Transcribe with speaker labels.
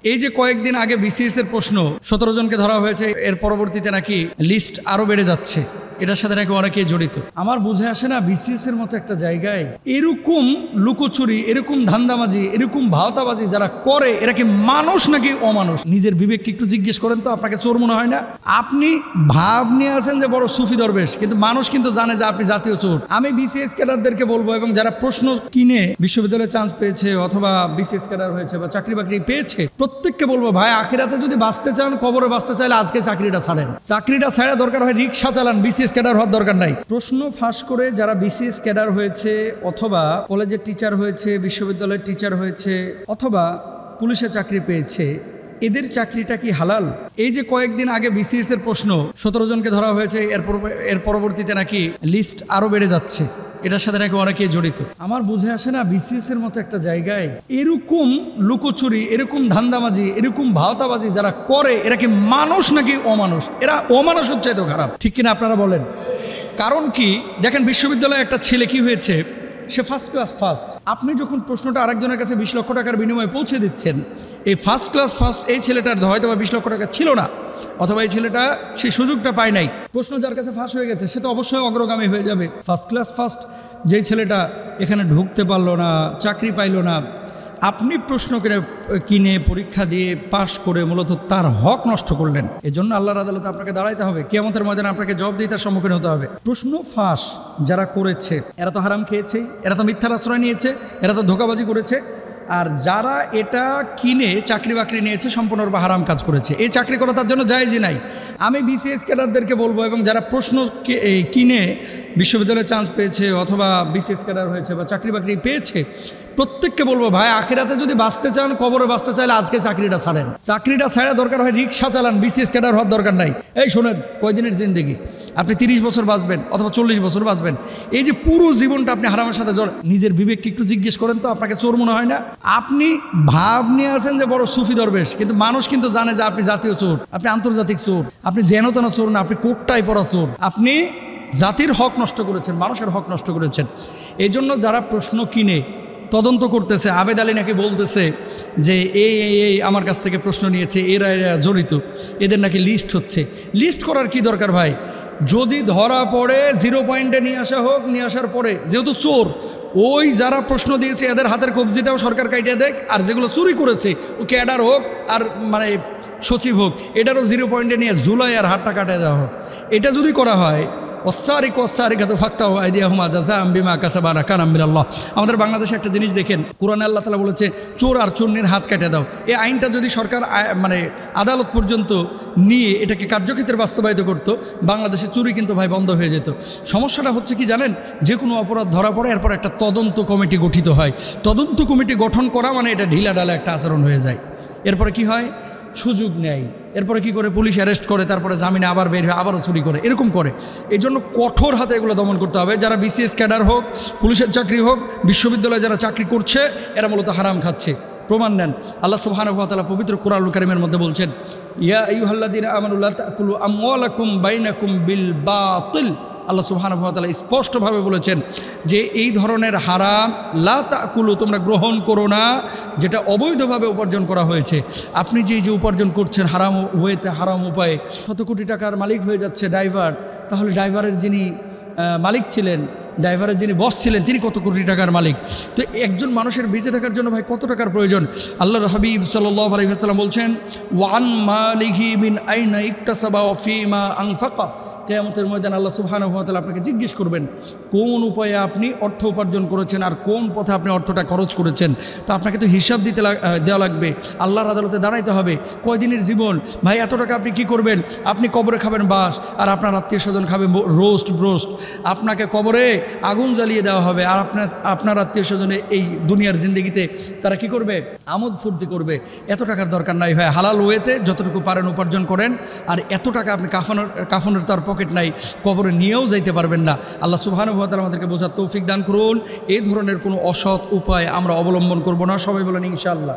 Speaker 1: এই যে কয়েকদিন আগে বিসিএস এর প্রশ্ন 17 জনকে ধরা হয়েছে, এর পরবর্তীতে নাকি লিস্ট আরো বেড়ে যাচ্ছে, এটার সাথে নাকি অনেকেই জড়িত। আমার বুঝে আসে না, বিসিএস এর মতো একটা জায়গায় এরকম লুকোচুরি, এরকম ধান্দাবাজি, এরকম ভাওতাবাজি যারা করে, এরা কি মানুষ নাকি অমানুষ? নিজের বিবেককে একটু জিজ্ঞেস করেন তো, আপনাকে চোর মনে হয় না? আপনি ভাব নিয়ে আছেন যে বড় সুফি দরবেশ, কিন্তু মানুষ কিন্তু জানে যে আপনি জাতীয় চোর। আমি বিসিএস ক্যাডারদেরকে বলবো, এবং যারা প্রশ্ন কিনে বিশ্ববিদ্যালয়ে চান্স পেয়েছে অথবা বিসিএস ক্যাডার হয়েছে বা চাকরি বাকরি পেয়েছে, প্রত্যেককে বলবো, ভাই আখিরাতে যদি বাঁচতে চান, কবরে বাঁচতে চাইলে আজকে চাকরিটা ছাড়েন। চাকরিটা ছাড়া দরকার হয় রিক্সা চালান, বিসিএস ক্যাডার হওয়ার দরকার নাই। প্রশ্ন ফাঁস করে যারা বিসিএস ক্যাডার হয়েছে অথবা কলেজের টিচার হয়েছে, বিশ্ববিদ্যালয়ের টিচার হয়েছে অথবা পুলিশে চাকরি পেয়েছে, এদের চাকরিটা কি হালাল? এই যে কয়েকদিন আগে বিসিএস এর প্রশ্ন 17 জনকে ধরা হয়েছে, এর পরবর্তীতে নাকি লিস্ট আরো বেড়ে যাচ্ছে, এটার সাথে নাকি অনেকেই জড়িত। আমার বুঝে আসে না, বিসিএস এর মতো একটা জায়গায় এরকম লুকোচুরি, এরকম ধান্দাবাজি, এরকম ভাওতাবাজি যারা করে, এরা কি মানুষ নাকি অমানুষ? এরা অমানুষ হচ্ছে তো খারাপ, ঠিক কিনা আপনারা বলেন? কারণ কি, দেখেন বিশ্ববিদ্যালয়ে একটা ছেলে কি হয়েছে, সে ফার্স্ট ক্লাস ফার্স্ট। আপনি যখন প্রশ্নটা আরেকজনের কাছে 20 লক্ষ টাকার বিনিময়ে পৌঁছে দিচ্ছেন, এই ফার্স্ট ক্লাস ফার্স্ট এই ছেলেটার হয়তো বা 20 লক্ষ টাকা ছিল না, অথবা এই ছেলেটা সেই সুযোগটা পায় নাই। প্রশ্ন যার কাছে ফাঁস হয়ে গেছে, সে তো অবশ্যই অগ্রগামী হয়ে যাবে। ফার্স্ট ক্লাস ফার্স্ট যেই ছেলেটা এখানে ঢুকতে পারলো না, চাকরি পাইলো না, আপনি প্রশ্ন কিনে পরীক্ষা দিয়ে পাশ করে মূলত তার হক নষ্ট করলেন। এজন্য আল্লাহর আদালতে আপনাকে দাঁড়াইতে হবে, কিয়ামতের ময়দানে আপনাকে জবাবদিহিতার সম্মুখীন হতে হবে। প্রশ্ন ফাঁস যারা করেছে, এরা তো হারাম খেয়েছে, এরা তো মিথ্যার আশ্রয় নিয়েছে, এরা তো ধোঁকাবাজি করেছে। আর যারা এটা কিনে চাকরি বাকরি নিয়েছে, সম্পূর্ণরূপে হারাম কাজ করেছে। এই চাকরি করা তার জন্য জায়েজই নাই। আমি বিসিএস ক্যাডারদেরকে বলবো, এবং যারা প্রশ্ন কিনে বিশ্ববিদ্যালয়ে চান্স পেয়েছে অথবা বিসিএস ক্যাডার হয়েছে বা চাকরি বাকরি পেয়েছে, প্রত্যেককে বলবো, ভাই আখিরাতে যদি বাঁচতে চান, কবরে বাঁচতে চাইলে আজকে চাকরিটা ছাড়েন। চাকরিটা ছাড়া দরকার হয় রিক্সা চালান, বিসিএস ক্যাডার হওয়ার দরকার নাই। এই শোনেন, কয়দিনের জিন্দেগি, আপনি 30 বছর বাঁচবেন অথবা 40 বছর বাঁচবেন, এই যে পুরো জীবনটা আপনি হারামের সাথে নিজের বিবেককে একটু জিজ্ঞেস করেন তো, আপনাকে চোর মনে হয় না? আপনি ভাব নিয়ে আছেন যে বড় সুফি দরবেশ, কিন্তু মানুষ কিন্তু জানে যে আপনি জাতীয় চোর, আপনি আন্তর্জাতিক চোর, আপনি যেন তেন চোর না, আপনি কোটটাই পরা চোর। আপনি জাতির হক নষ্ট করেছেন, মানুষের হক নষ্ট করেছেন। এই জন্য যারা প্রশ্ন কিনে তদন্ত করতেছে, আবেদ আলী নাকি বলতেছে যে এই আমার কাছ থেকে প্রশ্ন নিয়েছে, এরা জড়িত, এদের নাকি লিস্ট হচ্ছে। লিস্ট করার কি দরকার ভাই? যদি ধরা পড়ে 0 পয়েন্টে নিয়ে আসা হোক, নিয়ে আসার পরে যেহেতু চোর, ওই যারা প্রশ্ন দিয়েছে এদের হাতের কবজিটাও সরকার কাটিয়ে দেখ, আর যেগুলো চুরি করেছে ও ক্যাডার হোক আর মানে সচিব হোক, এটারও 0 পয়েন্টে নিয়ে জুলাই আর হাতটা কাটিয়ে দেওয়া হোক। এটা যদি করা হয়, আমাদের বাংলাদেশে একটা জিনিস দেখেন, কোরআনে আল্লাহ তাআলা বলেছে চোর আর চোরনির হাত কেটে দাও। এই আইনটা যদি সরকার মানে আদালত পর্যন্ত নিয়ে এটাকে কার্যক্ষেত্রে বাস্তবায়িত করত, বাংলাদেশে চুরি কিন্তু ভাই বন্ধ হয়ে যেত। সমস্যাটা হচ্ছে কি জানেন, যে কোনো অপরাধ ধরা পড়ে, এরপর একটা তদন্ত কমিটি গঠিত হয়। তদন্ত কমিটি গঠন করা মানে এটা ঢিলা ঢালা একটা আচরণ হয়ে যায়। এরপরে কি হয়, সুযোগ নেয়, এরপরে কি করে, পুলিশ অ্যারেস্ট করে, তারপরে জামিনে আবার বের হয়ে আবারও চুরি করে, এরকম করে। এই জন্য কঠোর হাতে এগুলো দমন করতে হবে। যারা বিসিএস ক্যাডার হোক, পুলিশের চাকরি হোক, বিশ্ববিদ্যালয়ে যারা চাকরি করছে, এরা মূলত হারাম খাচ্ছে। প্রমাণ নেন, আল্লাহ সুবহানাহু ওয়া তাআলা পবিত্র কোরআনুল কারীমের মধ্যে বলছেন, ইয়া আইয়ুহাল্লাযীনা আমানু লা তাকুলু আমওয়ালাকুম বাইনাকুম বিল বাতিল। আল্লাহ সুবহানাহু ওয়া তাআলা স্পষ্টভাবে বলেছেন যে এই ধরনের হারাম লা তাকুলু, তোমরা গ্রহণ করো না, যেটা অবৈধভাবে উপার্জন করা হয়েছে। আপনি যে উপার্জন করছেন হারাম ওয়েতে, হারাম উপায়ে, শত কোটি টাকার মালিক হয়ে যাচ্ছে ড্রাইভার, তাহলে ড্রাইভারের যিনি মালিক ছিলেন, ড্রাইভারের যিনি বস ছিলেন, তিনি কত কোটি টাকার মালিক। তো একজন মানুষের বেঁচে থাকার জন্য ভাই কত টাকার প্রয়োজন? আল্লাহর হাবিব সাল্লাল্লাহু আলাইহি ওয়াসাল্লাম বলছেন, ওয়ান মালিহি মিন আইনা ইকতাসাবা ওয়া ফীমা আনফাকা। কিয়ামতের ময়দানে আল্লাহ সুবহানাহু ওয়া তাআলা আপনাকে জিজ্ঞেস করবেন, কোন উপায়ে আপনি অর্থ উপার্জন করেছেন আর কোন পথে আপনি অর্থটা খরচ করেছেন। তো আপনাকে তো হিসাব দেওয়া লাগবে, আল্লাহর আদালতে দাঁড়াইতে হবে। কয়দিনের জীবন ভাই, এত টাকা আপনি কি করবেন? আপনি কবরে খাবেন বাস, আর আপনার আত্মীয় স্বজন খাবে রোস্ট। আপনাকে কবরে আগুন জ্বালিয়ে দেওয়া হবে, আর আপনার আত্মীয় স্বজনে এই দুনিয়ার জিন্দগিতে তারা কি করবে? আমোদ ফুর্তি করবে। এত টাকার দরকার নাই ভাই, হালাল ওয়েতে যতটুকু পারেন উপার্জন করেন। আর এত টাকা আপনি কাফনের তার পকেট নাই, কবরে নিয়েও যাইতে পারবেন না। আল্লাহ সুবহানাহু ওয়া তাআলা আমাদেরকে বোঝার তৌফিক দান করুন। এই ধরনের কোনো অসৎ উপায় আমরা অবলম্বন করব না। সবাই বলেন ইনশাআল্লাহ।